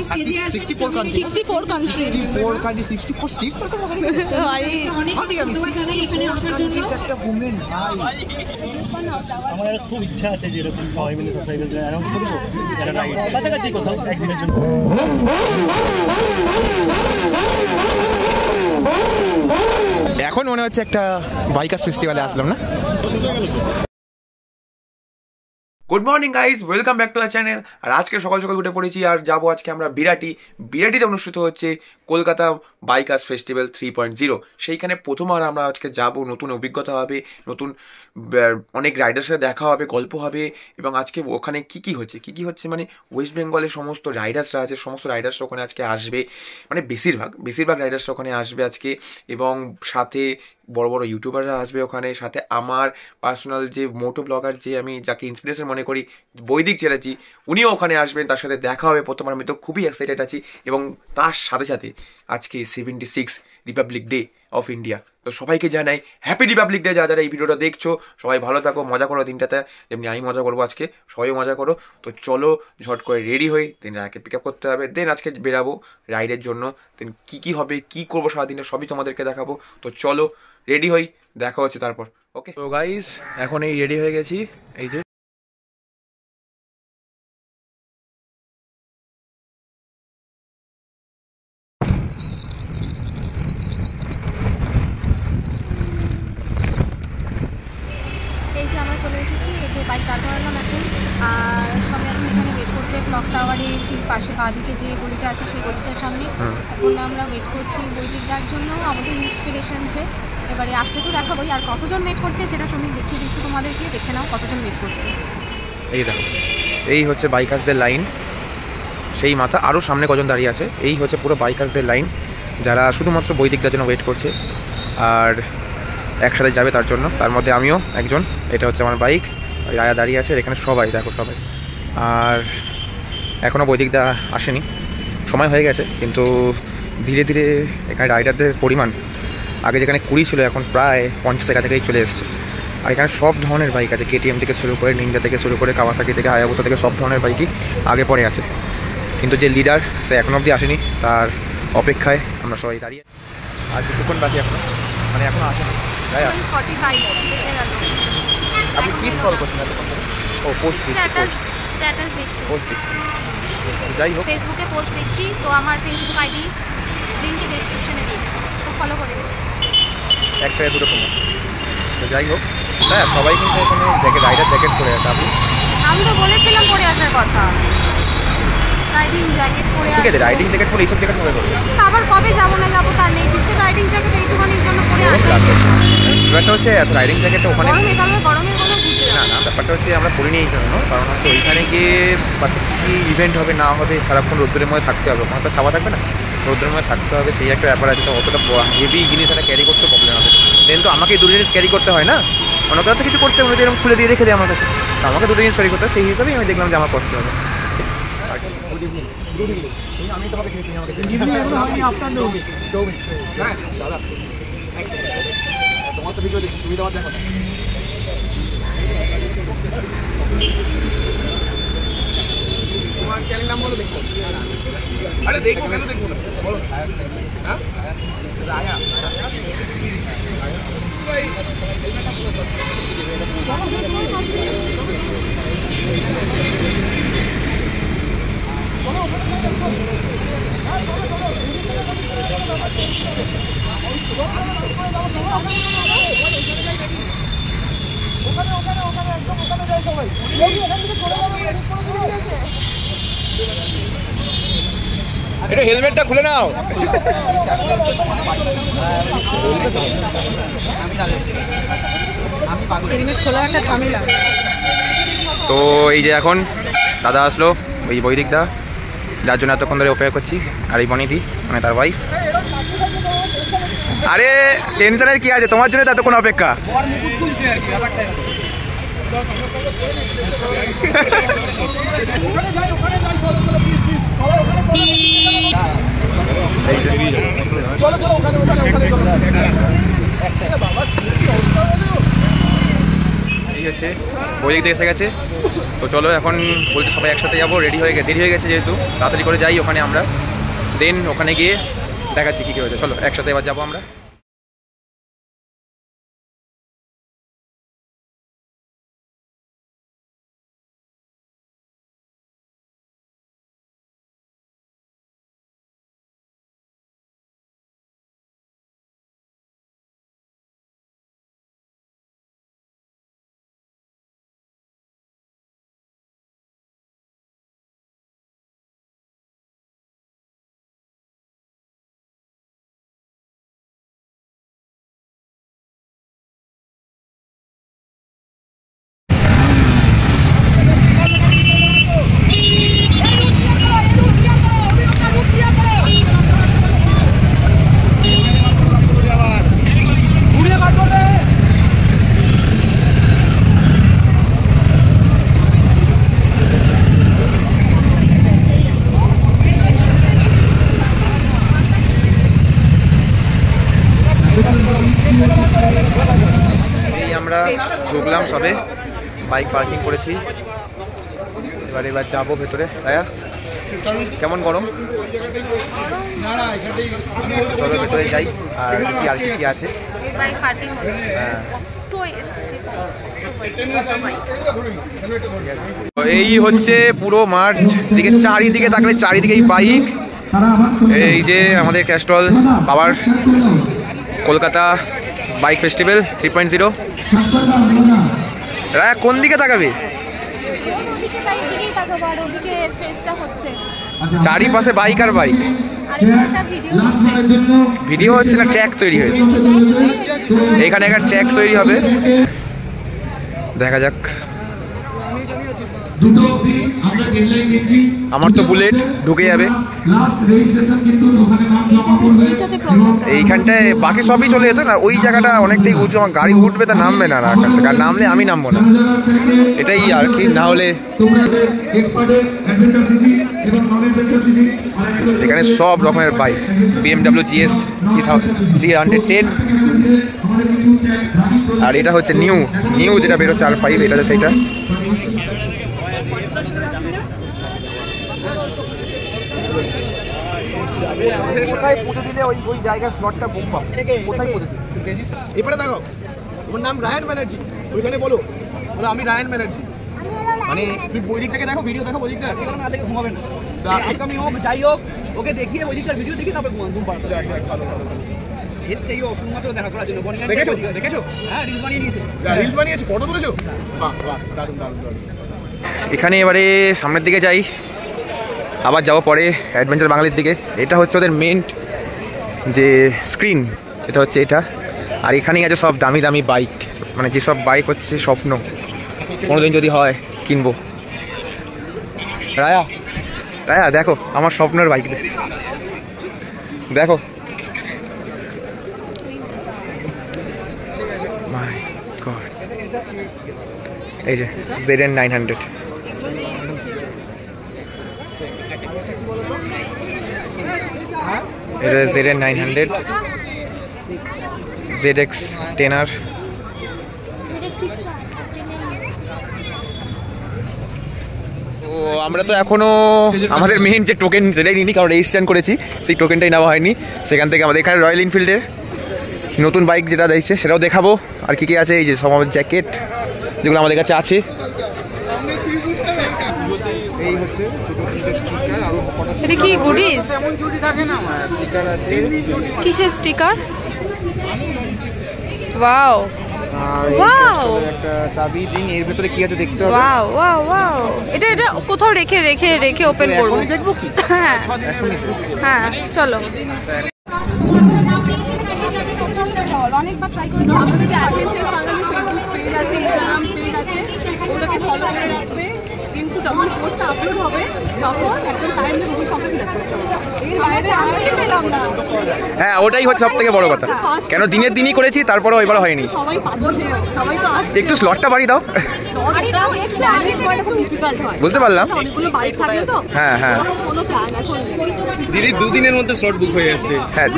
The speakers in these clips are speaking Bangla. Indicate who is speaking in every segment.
Speaker 1: 64 countries 64 states আছে ভাই এখানে আসার জন্য একটা ওমেন ভাই
Speaker 2: আমার খুব ইচ্ছা আছে যে এরকম সবাই মিলে সাবস্ক্রাইবার অ্যানাউন্স করব যারা রাইড কাছাকাছি কোথাও একদিনের জন্য।
Speaker 1: এখন মনে হচ্ছে একটা বাইকার্স ফেস্টিভ্যালে আসলাম না। Good morning guys, welcome back to the channel. আর আজকে সকাল সকাল উঠে পড়েছি আর যাবো আজকে আমরা বিরাটিতে অনুষ্ঠিত হচ্ছে কলকাতা বাইকার্স ফেস্টিভ্যাল 3.0। সেইখানে প্রথমবার আমরা আজকে যাব, নতুন অভিজ্ঞতা হবে, নতুন অনেক রাইডারের সাথে দেখা হবে, গল্প হবে। এবং আজকে ওখানে কী কী হচ্ছে মানে ওয়েস্ট বেঙ্গলের সমস্ত রাইডার্সরা আছে, সমস্ত রাইডার্সরা ওখানে আজকে আসবে, মানে বেশিরভাগ রাইডার্সরা ওখানে আসবে আজকে। এবং সাথে বড় বড় ইউটিউবাররা আসবে ওখানে, সাথে আমার পার্সোনাল যে মোটো ব্লগার, যে আমি যাকে ইন্সপিরেশন মনে করি, বৈদিক চ্যাটার্জি, উনিও ওখানে আসবেন। তার সাথে দেখা হবে প্রথমবার। আমি তো খুবই এক্সাইটেড আছি। এবং তার সাথে সাথে আজকে 76 রিপাবলিক ডে অফ ইন্ডিয়া। তো সবাইকে জানাই হ্যাপি রিপাবলিক ডে। যারা এই ভিডিওটা দেখছো সবাই ভালো থাকো, মজা করো দিনটাতে, যেমনি আমি মজা করবো আজকে, সবাই মজা করো। তো চলো ঝট করে রেডি হই, দেন রায়কে পিক আপ করতে হবে, দেন আজকে বেরাবো রাইডের জন্য। দেন কী হবে, কী করবো সারাদিনে, সবই তোমাদেরকে দেখাবো। তো চলো রেডি হই, দেখা হচ্ছে তারপর। ওকে তো গাইস, এখন এই রেডি হয়ে গেছি। এই যে
Speaker 3: আমরা চলে এসেছি, এই যে বাইক দাঁড় করালাম এখন। আর সবাই এখন এখানে ওয়েট করছে ক্লক টাওয়ারে ঠিক পাশে বাঁদিকে যে গলিটা আছে সেই গলিটার সামনে। এখন আমরা ওয়েট করছি বৈদিকদার জন্য, আমাদের ইন্সপিরেশন যে এবারে আসলে তো দেখাবোই। আর কতজন ওয়েট করছে সেটা সময় দেখিয়ে দিচ্ছি তোমাদেরকে, দেখে নাও কতজন ওয়েট করছে।
Speaker 1: এই দেখো, এই হচ্ছে বাইকার্সদের লাইন, সেই মাথা আরও সামনে কজন দাঁড়িয়ে আছে। এই হচ্ছে পুরো বাইকার্সদের লাইন, যারা শুধুমাত্র বৈদিকদার জন্য ওয়েট করছে আর একসাথে যাবে তার জন্য। তার মধ্যে আমিও একজন। এটা হচ্ছে আমার বাইক, রায়া দাঁড়িয়ে আছে এখানে, সবাই দেখো সবাই। আর এখনও বৈদিকদা আসেনি, সময় হয়ে গেছে, কিন্তু ধীরে ধীরে এখানে রাইডারদের পরিমাণ আগে যেখানে 20 ছিল এখন প্রায় 50-এর কাছাকাছি চলে এসছে। আর এখানে সব ধরনের বাইক আছে, কেটিএম থেকে শুরু করে, নিনজা থেকে শুরু করে, কাওয়াসাকি থেকে, হায়াবুসা থেকে, সব ধরনের বাইকই আগে পরে আছে। কিন্তু যে লিডার সে এখনও অবধি আসেনি, তার অপেক্ষায় আমরা সবাই দাঁড়িয়ে। আর কিছুক্ষণ বাকি এখনও, মানে এখনও আসেনি। আপনি কি কল করছেন এতক্ষণ ধরে? ও পোস্ট
Speaker 3: স্ট্যাটাস দিচ্ছি,
Speaker 1: যাই হোক
Speaker 3: ফেসবুকে পোস্ট দিচ্ছি। তো আমার ফেসবুক আইডি লিঙ্কে ডেসক্রিপশনে দিই, তো ফলো করে দিচ্ছি।
Speaker 1: এক সাইডে দুটো কমো। তো যাই হোক, হ্যাঁ সবাই কিন্তু এখানে রাইডার জ্যাকেট পরে আছে।
Speaker 3: আমি তো বলেছিলাম পরে আসার কথা, রাইডিং জ্যাকেট পরে।
Speaker 1: ঠিক আছে, রাইডিং জ্যাকেট পরে এইসব জ্যাকেট পরে করবো।
Speaker 3: আবার কবে যাবো না যাবো তার নেই, ঠিক রাইডিং জ্যাকেট এইটুখানির জন্য পরে আসা।
Speaker 1: ব্যাপারটা হচ্ছে এত রাইডিং জ্যাকেটটা ওখানে
Speaker 3: গরমে কোনো বুঝতে
Speaker 1: না, ব্যাপারটা হচ্ছে আমরা পরিনি এই জন্য, কারণ হচ্ছে ওইখানে গিয়ে কী ইভেন্ট হবে না হবে, সারাক্ষণ রোদ্রের মধ্যে থাকতে হবে, ওখানে তো ছাওয়া থাকবে না, রোদ্রের মধ্যে থাকতে হবে, সেই একটা ব্যাপার আছে। তো অতটা হেভি জিনিস একটা ক্যারি করতে প্রবলেম হবে। কিন্তু আমাকে দুটো জিনিস ক্যারি করতে হয় না, অন্য কাছে কিছু করতে হবে, এরকম খুলে দিয়ে রেখে দেয় আমার কাছে। তো আমাকে দুটো জিনিস ক্যারি করতে হয়, সেই হিসাবেই আমি দেখলাম যে আমার কষ্ট হবে। আমি তোমাকে তোমার তো ভিডিও দেখি, তুমি তোমার দেখো না। তোমার চ্যানেল নাম বলো দেখো। আরে দেখো, কেন দেখবো না বলো। হ্যাঁ রায়া এটা হেলমেটটা খুলে নাও।
Speaker 3: হেলমেট খোলা একটা ঝামেলা।
Speaker 1: তো এই যে এখন দাদা আসলো, ওই বৈদিকদা, যার জন্য এতক্ষণ ধরে অপেক্ষা করছি। আর এই বনিদি মানে তার ওয়াইফ। আরে টেনশনের কি আছে, তোমার জন্য তো এতক্ষণ অপেক্ষা। এই হচ্ছে বৈদিক এসে গেছে, তো চলো এখন বলতে সবাই একসাথে যাবো, দেরি হয়ে গেছে যেহেতু, তাড়াতাড়ি করে যাই ওখানে আমরা, দেন ওখানে গিয়ে দেখাচ্ছি কী হয়েছে। চলো একসাথে এবার যাবো আমরা। আমরা ঢুকলাম সবে, বাইক পার্কিং করেছি, এবার যাবো ভেতরে। ভাইয়া কেমন গরম? চলো ভেতরে যাই। আর কি আছে? এই হচ্ছে পুরো মাঠ, দিকে চারিদিকে তাকলে চারিদিকেই বাইক। এই যে আমাদের ক্যাস্ট্রল বাবার কলকাতা বাইক ফেস্টিভ্যাল 3.0। রায়া কোন দিকে তাকাবে? চারিপাশে বাইক আর বাইক। ভিডিও হচ্ছে না, ট্র্যাক তৈরি হয়েছে এখানে, একটা ট্র্যাক তৈরি হবে, দেখা যাক। আমার তো বুলেট ঢুকে যাবে এইখানটায়, বাকি সবই চলে যেত না। ওই জায়গাটা অনেকটাই উঁচু, আমার গাড়ি উঠবে তা নামবে না, এখান থেকে আর নামলে আমি নামবো না, এটাই আর কি। না হলে এখানে সব রকমের বাইক, BMW GS 310, আর এটা হচ্ছে নিউ যেটা বেরোচ্ছে R5, এটা সেইটা। কোথায় পুঁতে দিলে ওই জায়গার স্লটটা বুক পাবো? কোথায় পুঁতে দিলে?
Speaker 4: এবারে দেখো, আমার নাম রায়ান ব্যানার্জি, ওইখানে বলো আমি রায়ান ব্যানার্জি। মানে তুই ওই দিক থেকে দেখো, ভিডিও দেখো, ওই দিক থেকে না দেখে ঘুমাবে না। আপকামিং হোক যাই হোক, ওকে দেখিয়ে ওই দিকটার ভিডিও দেখি, তারপরে ঘুম পাচ্ছে। এসছে এই শুধুমাত্র দেখা করার জন্য। দেখেছো? হ্যাঁ, রিলস বানিয়ে নিয়েছে। রিলস বানিয়েছে, ফটো তুলেছো? বাহ বাহ, দারুণ দারুণ দারুণ।
Speaker 1: এখানে এবারে সামনের দিকে যাই, আবার যাবো পরে অ্যাডভেঞ্চার বাঙালির দিকে। এটা হচ্ছে ওদের মেন যে স্ক্রিন, যেটা হচ্ছে এটা। আর এখানেই আছে সব দামি দামি বাইক, মানে যেসব বাইক হচ্ছে স্বপ্ন, কোনোদিন যদি হয় কিনবো। রায়া দেখো আমার স্বপ্নের বাইক, দেখো। মাই গড, এই যে ZN 900, এটা ZN 900 ZX 10R। তো আমরা তো এখনো আমাদের মেইন যে টোকেন সেটাই নিইনি, কারণ রেজিস্ট্রেশন করেছি, সেই টোকেনটাই নেওয়া হয়নি। সেখান থেকে আমাদের এখানে রয়্যাল এনফিল্ডের নতুন বাইক যেটা দিচ্ছে সেটাও দেখাবো। আর কি কি আছে, এই যে সব আমাদের জ্যাকেট যেগুলো আমাদের কাছে আছে। এই হচ্ছে স্টিকার, আর
Speaker 3: এটা কি গুডিস?
Speaker 1: স্টিকার আছে।
Speaker 3: কিসের স্টিকার? ওয়াও ওয়াও,
Speaker 1: একটা চাবি রিং, এর ভিতরে কি আছে দেখতে হবে।
Speaker 3: ওয়াও ওয়াও ওয়াও, এটা কোথাও রেখে ওপেন করব।
Speaker 1: দেখবো কি?
Speaker 3: হ্যাঁ হ্যাঁ, চলো। অনেকবার ট্রাই করেছি। আমাদের যে অ্যাডভেঞ্চার বাঙালি ফেসবুক পেজ আছে, ইনস্টাগ্রাম পেজ আছে, ওগুলোকে ফলো করে রাখবে।
Speaker 5: কিন্তু যখন পোস্টটা আপলোড হবে তখন একদম টাইমলি গুগল ফর্মে ফিল আপ করতে হবে। এর বাইরে আমি পেলাম না।
Speaker 1: হ্যাঁ, ওটাই হচ্ছে সব থেকে বড় কথা। কেন দিনের দিনই করেছি, তারপরেও এবার হয়নি।
Speaker 5: সবাই পাচ্ছে, সবাই তো আসছে।
Speaker 1: একটু স্লটটা বাড়িয়ে দাও।
Speaker 5: স্লটটাও একটু ম্যানেজ করাটা খুব ডিফিকাল্ট হয়।
Speaker 1: বুঝতে পারলাম।
Speaker 5: অনেকগুলো বাইক থাকে তো।
Speaker 1: হ্যাঁ, হ্যাঁ।
Speaker 5: কোনো প্ল্যান এখন নেই।
Speaker 4: দিদি 2 দিনের মধ্যে স্লট বুক হয়ে যাচ্ছে।
Speaker 1: হ্যাঁ,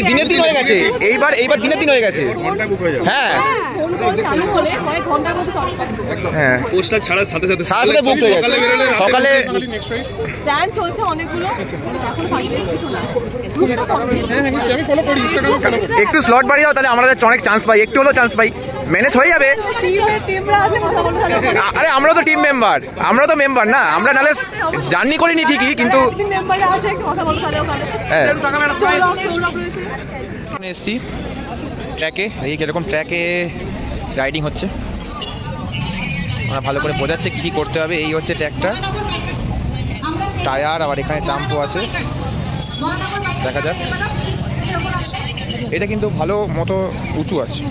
Speaker 1: দিনের দিন হয়ে গেছে। এইবার দিনের দিন হয়ে গেছে।
Speaker 4: ঘন্টা বুক হয়ে যাবে।
Speaker 1: হ্যাঁ,
Speaker 5: ফোন কল চালু হলে কয়েক ঘন্টার মধ্যে সলভ করতে
Speaker 4: একদম।
Speaker 1: হ্যাঁ,
Speaker 4: পোস্টটা ছাড়ার সাথে সাথে
Speaker 1: সাথে বুক হয়ে গেছে। সকালে
Speaker 5: প্ল্যান চলছে অনেকগুলো, এখন ফাইনালাইজ কিছু না।
Speaker 1: একটু স্লট বাড়িয়ে দাও, তাহলে আমরা অনেক চান্স পাই, একটু হলেও চান্স পাই, ম্যানেজ হয়ে যাবে।
Speaker 5: টিমরা আছে, কথা বলতে হবে।
Speaker 1: আরে আমরা তো টিম মেম্বার, না, আমরা নালে জার্নি করিনি ঠিকই, কিন্তু
Speaker 5: মেম্বার আছে, একটু কথা বলতে হবে ওখানে।
Speaker 1: হ্যাঁ,
Speaker 5: সৌরভ রয়েছে।
Speaker 1: এসছি ট্র্যাকে, এই কিরকম ট্র্যাকে রাইডিং হচ্ছে, আমরা ভালো করে বোঝাচ্ছে কী কী করতে হবে। এই হচ্ছে ট্র্যাকটা, টায়ার, আবার এখানে চাম্পু আছে, দেখা যাক। এটা কিন্তু ভালো মতো উঁচু আছে,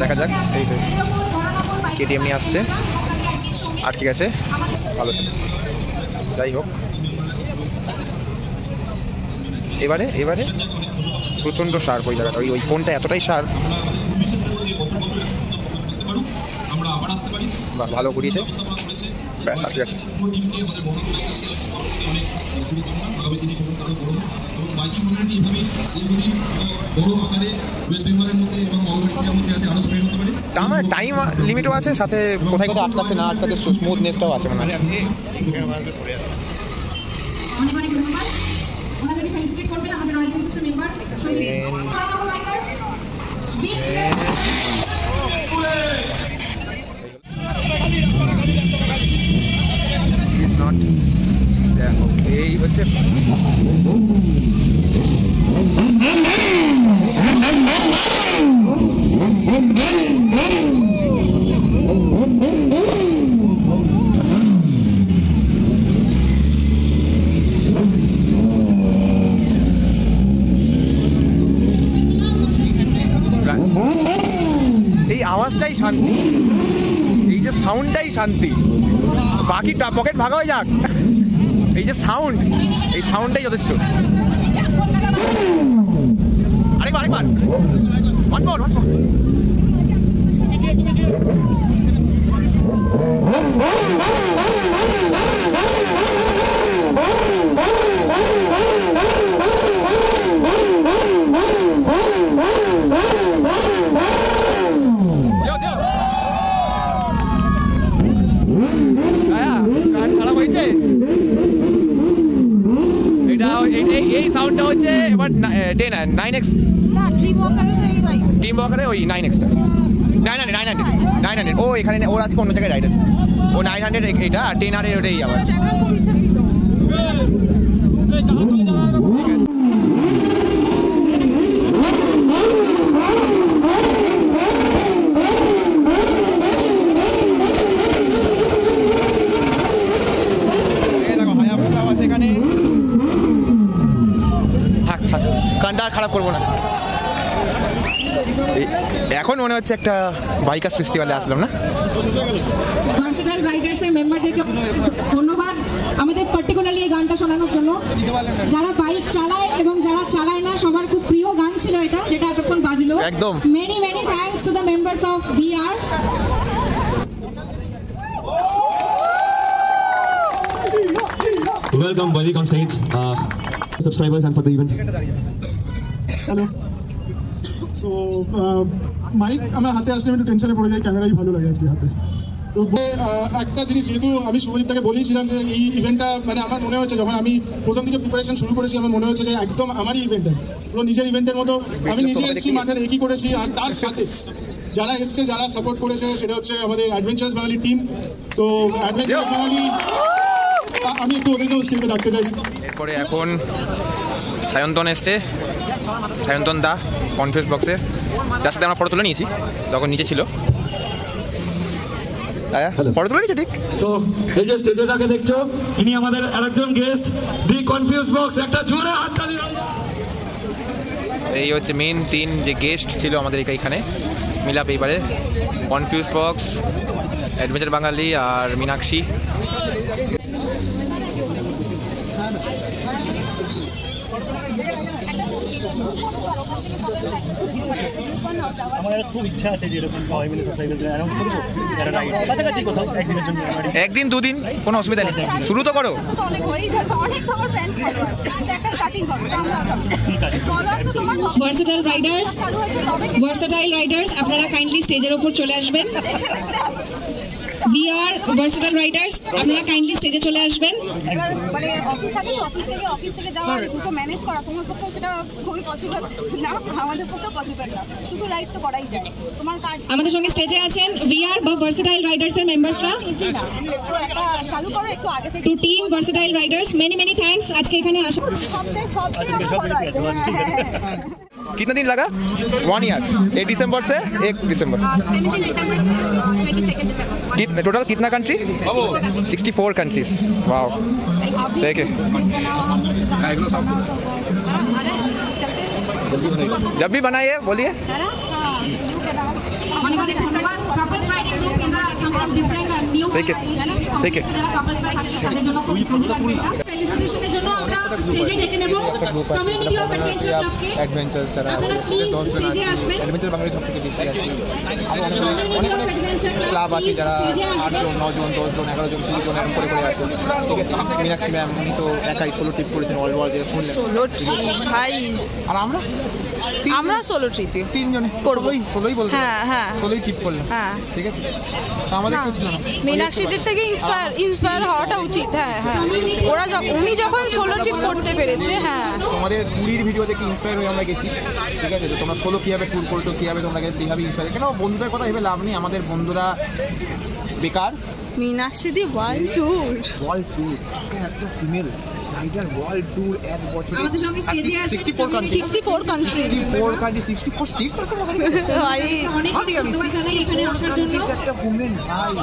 Speaker 1: দেখা যাক। এই যে কেটিএম নিয়ে আসছে, আটকে গেছে, ভালো ছিল। যাই হোক, এবারে প্রচণ্ড শার্প ওই জায়গাটা, ওই কোনটা এতটাই শার্প। বাহ, ভালো ঘুরিয়েছে, ব্যাস আটকে গেছে। আমার টাইম লিমিটও আছে, সাথে কোথায় কোথায় আটকাচ্ছে না আটকাচ্ছে স্মুথনেসটাও আছে মনে হয়।
Speaker 6: অনেক অনেক ধন্যবাদ। ওনাদেরকে ফেলিসিটেট করবেন আমাদের রয়্যাল এনফোর্সের মেম্বার
Speaker 1: দেখো, এই হচ্ছে এই আওয়াজটাই শান্তি, এই যে সাউন্ডটাই শান্তি, বাকি পকেট ভাগা হয়ে যাক, এই যে সাউন্ড, এই সাউন্ডটাই যথেষ্ট। আরেকবার once more. খারাপ হয়েছে এটা, এই সাউন্ডটা হচ্ছে এবার 9X
Speaker 3: না, ট্রিম ওয়াকারে তো এই বাইক।
Speaker 1: টিম ওয়াকারে ওই 9Xটা 900 ও এখানে ওর আজকে অন্য জায়গায় রাইড আছে, ও 900 এইটা, আর 10R এর ওটাই আবার।
Speaker 3: দেখার খুব ইচ্ছা ছিল।
Speaker 1: এখানে থাক কানটা খারাপ করবো না। এখন মনে হচ্ছে একটা বাইকার ফেস্টিভ্যালে আসলাম না।
Speaker 6: ভার্সেটাইল রাইডার্সের মেম্বারদেরকে ধন্যবাদ আমাদের পার্টিকুলারলি এই গানটা শোনানোর জন্য। যারা বাইক চালায় এবং যারা চালায় না সবার খুব প্রিয় গান ছিল এটা, যেটা এতক্ষণ বাজলো।
Speaker 1: একদম।
Speaker 6: Many thanks to the members of VR.
Speaker 7: Welcome, Vaidik on stage. Subscribers and for the event.
Speaker 8: Hello. So mike আমার হাতে আসলে আমি একটু টেনশনে পড়ে যাই, ক্যামেরাই ভালো লাগে আর কি হাতে। তো একটা জিনিস, যেহেতু আমি শুভজিৎদাকে বলেছিলাম যে এই ইভেন্টটা মানে আমার মনে হচ্ছে, যখন আমি প্রথম দিকে প্রিপারেশন শুরু করেছি আমার মনে হচ্ছে যে একদম আমারই ইভেন্টের, পুরো নিজের ইভেন্টের মতো আমি নিজে এসেছি, মাঠের একই করেছি। আর তার সাথে যারা এসছে, যারা সাপোর্ট করেছে, সেটা হচ্ছে আমাদের অ্যাডভেঞ্চারাস বাঙালি টিম। তো অ্যাডভেঞ্চারাস বাঙালি আমি একটু ওদেরকেও স্টেজে রাখতে চাইছি।
Speaker 1: এরপরে এখন সায়ন্তন এসছে, সায়ন্তন দা কনফিউজ বক্সে, যার সাথে আমরা ফটো তুলে নিয়েছি, তখন নিচে ছিল। ফটো তুলে নিয়েছে ঠিক।
Speaker 7: সো এই যে স্টেজেটাকে দেখছো, ইনি আমাদের আরেকজন গেস্ট, দি কনফিউজ বক্স। একটা জোরে হাততালি।
Speaker 1: এই হচ্ছে মেন 3 যে গেস্ট ছিল আমাদের এখানে মিলাপ এইবারে, কনফিউজ বক্স, অ্যাডভেঞ্চার বাঙালি আর মীনাক্ষী।
Speaker 2: আমার খুব ইচ্ছা আছে যে এরকম সবাই মিলে সাবস্ক্রাইবারদের অ্যানাউন্স করবো যারা রাইড কাছাকাছি কোথাও একদিনের জন্য
Speaker 1: একদিন দুদিন কোনো অসুবিধা নেই, শুরু তো করো।
Speaker 6: ভার্সেটাইল রাইডার্স আপনারা কাইন্ডলি স্টেজের উপর চলে আসবেন। VR ভার্সেটাইল রাইডার্স আপনারা কাইন্ডলি স্টেজে চলে আসবেন।
Speaker 3: মানে অফিস থাকে তো, অফিস থেকে যাওয়া দুটো ম্যানেজ করা তোমার পক্ষে সেটা খুবই পসিবল না, আমাদের পক্ষে পসিবল না, শুধু রাইড তো করাই যায়। তোমার কাজ
Speaker 6: আমাদের সঙ্গে স্টেজে আছেন VR বা ভার্সেটাইল রাইডার্স এর মেম্বারসরা।
Speaker 3: ইজি না, তো একটা চালু করো একটু আগে থেকে।
Speaker 6: To team versatile riders many thanks আজকে এখানে আসা।
Speaker 1: कितना दिन लगा? 1 ईयर। 1 दिसंबर से 1 दिसंबर।
Speaker 3: 17 दिसंबर से 22 दिसंबर।
Speaker 1: टोटल कितना कंट्री? 64 कंट्रीज। वाओ। देखिए जब भी बनाइए बोलिए।
Speaker 6: Couples riding group is something different and new.
Speaker 1: ঠিক আছে
Speaker 6: যারা কাপলস থাকে তাদের জন্য খুব ভালো লাগবে। ফেলিসিটেশনের জন্য আমরা স্টেজে ডেকে নেব কমিউনিটি অফ অ্যাডভেঞ্চার ক্লাবকে।
Speaker 1: অ্যাডভেঞ্চার যারা
Speaker 6: স্টেজে আসবেন।
Speaker 1: অ্যাডভেঞ্চার বাঙালি সবথেকে বেশি আছে। অনেক ক্লাব আছে যারা 8 জন 9 জন 10 জন 11 জন 20 জন এরকম করে আছে। ঠিক আছে, মীনাক্ষী ম্যাম উনি তো একাই সোলো ট্রিপ করেছেন অল ওয়ার্ল্ড, যে শুনলেন
Speaker 5: সোলো ট্রিপ ভাই।
Speaker 1: আর আমরা
Speaker 5: সোলো ট্রিপে
Speaker 1: 3 জনে সোলোই বলতে।
Speaker 5: হ্যাঁ
Speaker 1: সোলোই ট্রিপ করলাম।
Speaker 5: হ্যাঁ
Speaker 1: ঠিক আছে, আমাদের কেউ ছিল না।
Speaker 5: মীনাক্ষীদের থেকে ইন্সপায়ার হওয়াটা উচিত। হ্যাঁ উনি যখন সোলো ট্রিপ করতে পেরেছে। হ্যাঁ,
Speaker 1: তোমাদের পুরীর ভিডিও দেখে ইন্সপায়ার হয়ে আমরা গেছি। ঠিক আছে, তো তোমরা সোলো কীভাবে ট্যুর করেছো, কীভাবে তোমরা গেছো, সেইভাবে ইন্সপায়ার। কেন বন্ধুদের কথা ভেবে লাভ নেই, আমাদের বন্ধুরা বেকার।
Speaker 5: মীনাক্ষী দি ওয়ার্ল্ড ট্যুর
Speaker 1: একটা ফিমেল রাইডার ওয়ার্ল্ড ট্যুর এক বছরে।
Speaker 6: আমাদের সঙ্গে স্টেজে আছে
Speaker 5: 64 কান্ট্রি
Speaker 1: 64 কান্ট্রি 64 স্টেটস আছে।
Speaker 6: অনেক ধন্যবাদ জানাই এখানে আসার জন্য।
Speaker 1: একটা উমেন ভাই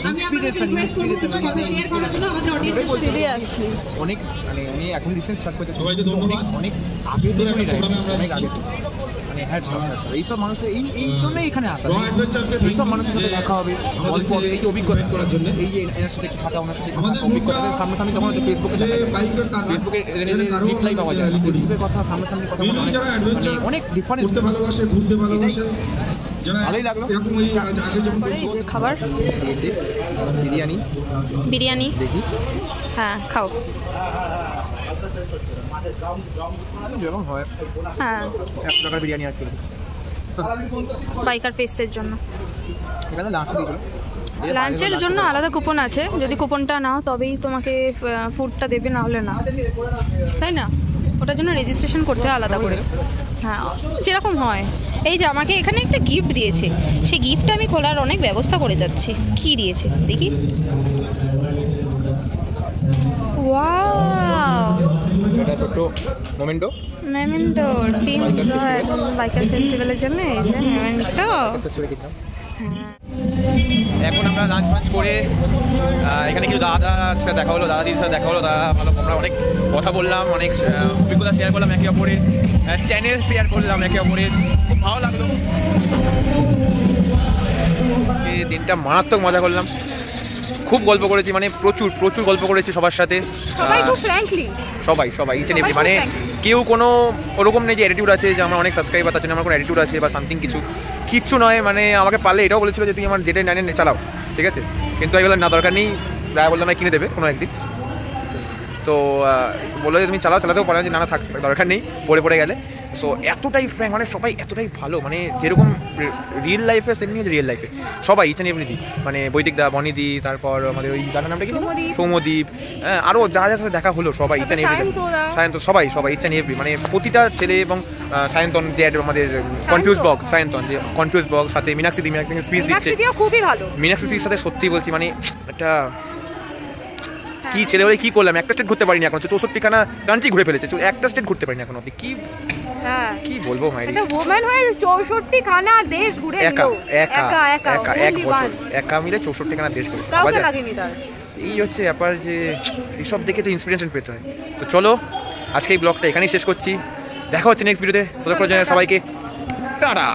Speaker 6: আমি আপনাদের রিকোয়েস্ট করব কিছু কথা শেয়ার করার জন্য আমাদের অডিয়েন্সের সাথে।
Speaker 5: সিরিয়াসলি
Speaker 1: অনেক মানে উনি এখন রিসেন্ট স্টার্ট করেছে, সবাইকে ধন্যবাদ। অনেক আগে থেকে উনি রাইড, অনেক আগে থেকে। মানে এইসব মানুষের এই জন্যই এখানে আসা, এইসব মানুষের সাথে দেখা হবে, গল্প হবে, এই যে অভিজ্ঞতা করার জন্য, এই যে এনার সাথে থাকা, ওনার সাথে অভিজ্ঞতা সামনাসামনি তখন ফেসবুকে রিপ্লাই পাওয়া যায়, ফেসবুকের কথা সামনাসামনি কথা বলে অনেক ডিফারেন্স। ভালোই লাগলো।
Speaker 5: খাবার বিরিয়ানি
Speaker 1: দেখি।
Speaker 5: হ্যাঁ খাও।
Speaker 1: যেরকম হয়
Speaker 5: হ্যাঁ
Speaker 1: 100 টাকার বিরিয়ানি আর কি।
Speaker 5: বাইকার ফেস্টের জন্য
Speaker 1: এখানে লাঞ্চ দিয়েছিল।
Speaker 5: লাঞ্চের জন্য আলাদা কুপন আছে, যদি কুপনটা নাও তবেই তোমাকে ফুডটা দেবে, না হলে না, তাই না? ওটার জন্য রেজিস্ট্রেশন করতে হয় আলাদা করে। হ্যাঁ যেরকম হয়। এই যে আমাকে এখানে একটা গিফট দিয়েছে, সেই গিফটটা আমি খোলার অনেক ব্যবস্থা করে যাচ্ছি। কি দিয়েছে দেখি। ওয়াও,
Speaker 1: এটা ছোট মোমেন্টো
Speaker 5: টিম বাইকার ফেস্টিভ্যালের জন্য এই যে মোমেন্টো।
Speaker 1: এখন আমরা লাঞ্চ করে এখানে কিছু দাদার সাথে দেখা হলো, দাদাদির সাথে দেখা হলো। দাদা ভালো, আমরা অনেক কথা বললাম, অনেক অভিজ্ঞতা শেয়ার করলাম একে অপরের, চ্যানেল শেয়ার করলাম একে অপরের, খুব ভালো লাগলো। এই দিনটা মারাত্মক মজা করলাম, খুব গল্প করেছি, মানে প্রচুর গল্প করেছি সবার সাথে।
Speaker 5: সবাই খুব ফ্র্যাঙ্কলি,
Speaker 1: সবাই ইচ এন্ড এভরি, মানে কেউ কোনো ওরকম নেই যে অ্যাটিটিউড আছে যে আমার অনেক সাবস্ক্রাইবার তার জন্য আমার কোনো অ্যাটিটিউড আছে বা সামথিং কিচ্ছু নয়। মানে আমাকে পারলে এটাও বলেছিল যে তুই আমার যেটা নাইনে চালাও, ঠিক আছে, কিন্তু আমি বললাম না দরকার নেই, প্রায় বললাম কিনে দেবে কোনো একদিন। তো বললো যে তুমি চালাতেও পারো, যে না থাক দরকার নেই পড়ে গেলে। সো এতটাই ফ্র্যাঙ্ক, মানে সবাই এতটাই ভালো, মানে যেরকম রিয়েল লাইফে সেমনি আছে রিয়েল লাইফে সবাই ইচ এন্ড এভরিথিং। মানে বৈদিকদা, বনিদি, তারপর আমাদের ওই দাদার নামটা কি, সৌমদ্বীপ, হ্যাঁ আরও যার সাথে দেখা হলো সবাই ইচ এন্ড এভরিথিং, সায়ন্ত, সবাই ইচ এন্ড এভরি, মানে প্রতিটা ছেলে এবং সায়ন্তন যে আমাদের কনফিউজ বক্স, সায়ন্তন যে কনফিউজ বক্স, সাথে মীনাক্ষী স্পিচ দিচ্ছে,
Speaker 5: খুবই ভালো।
Speaker 1: মীনাক্ষীর সাথে সত্যি বলছি মানে একটা কি ছেলে বলে কি করলাম, একটা স্টেট ঘুরতে পারিনি এখন, 64খানা কান্ট্রি ঘুরে ফেলেছে, একটা স্টেট ঘুরতে পারিনি এখন অব্দি। কি বলবো মাইরি,
Speaker 5: ওম্যান হয়ে 64খানা দেশ ঘুরে
Speaker 1: একা এক বছর একা মিলে 64খানা দেশ ঘুরে, এই হচ্ছে ব্যাপার। যে এইসব দেখে তো ইন্সপিরেশন পেতে হয়। তো চলো আজকে এই ব্লগটা এখানেই শেষ করছি, দেখা হচ্ছে নেক্সট ভিডিওতে। ততক্ষণ সবাইকে টাটা।